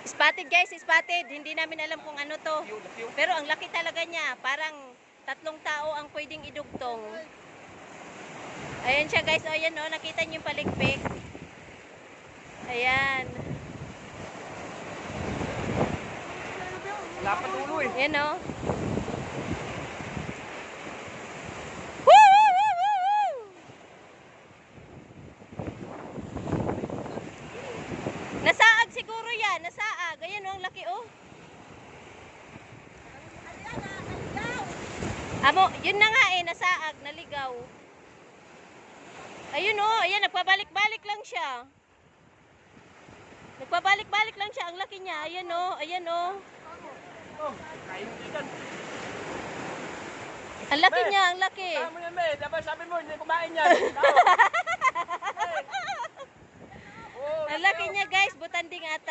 Spotted guys, spotted. Hindi namin alam kung ano to. Pero ang laki talaga niya. Parang 3 tao ang pwedeng idugtong. Ayan siya guys. O ayan o. Nakita niyo yung paligpik. Ayan. Wala pa dulo eh. Ayan o. Nasaag siguro yan. Nasaag. Ayan o. Ang laki o. Amo, yun na nga eh. Nasaag. Naligaw. Ayun o. Ayan. Nagpabalik-balik lang siya. Nagpabalik-balik lang siya. Ang laki niya. Ayan o. Ayan o. Oh, kain mo dyan. Ang laki niya. Ang laki. Tama yan, be. Dapat sabi mo, hindi kumain yan. Ang laki niya guys. Butanding ata.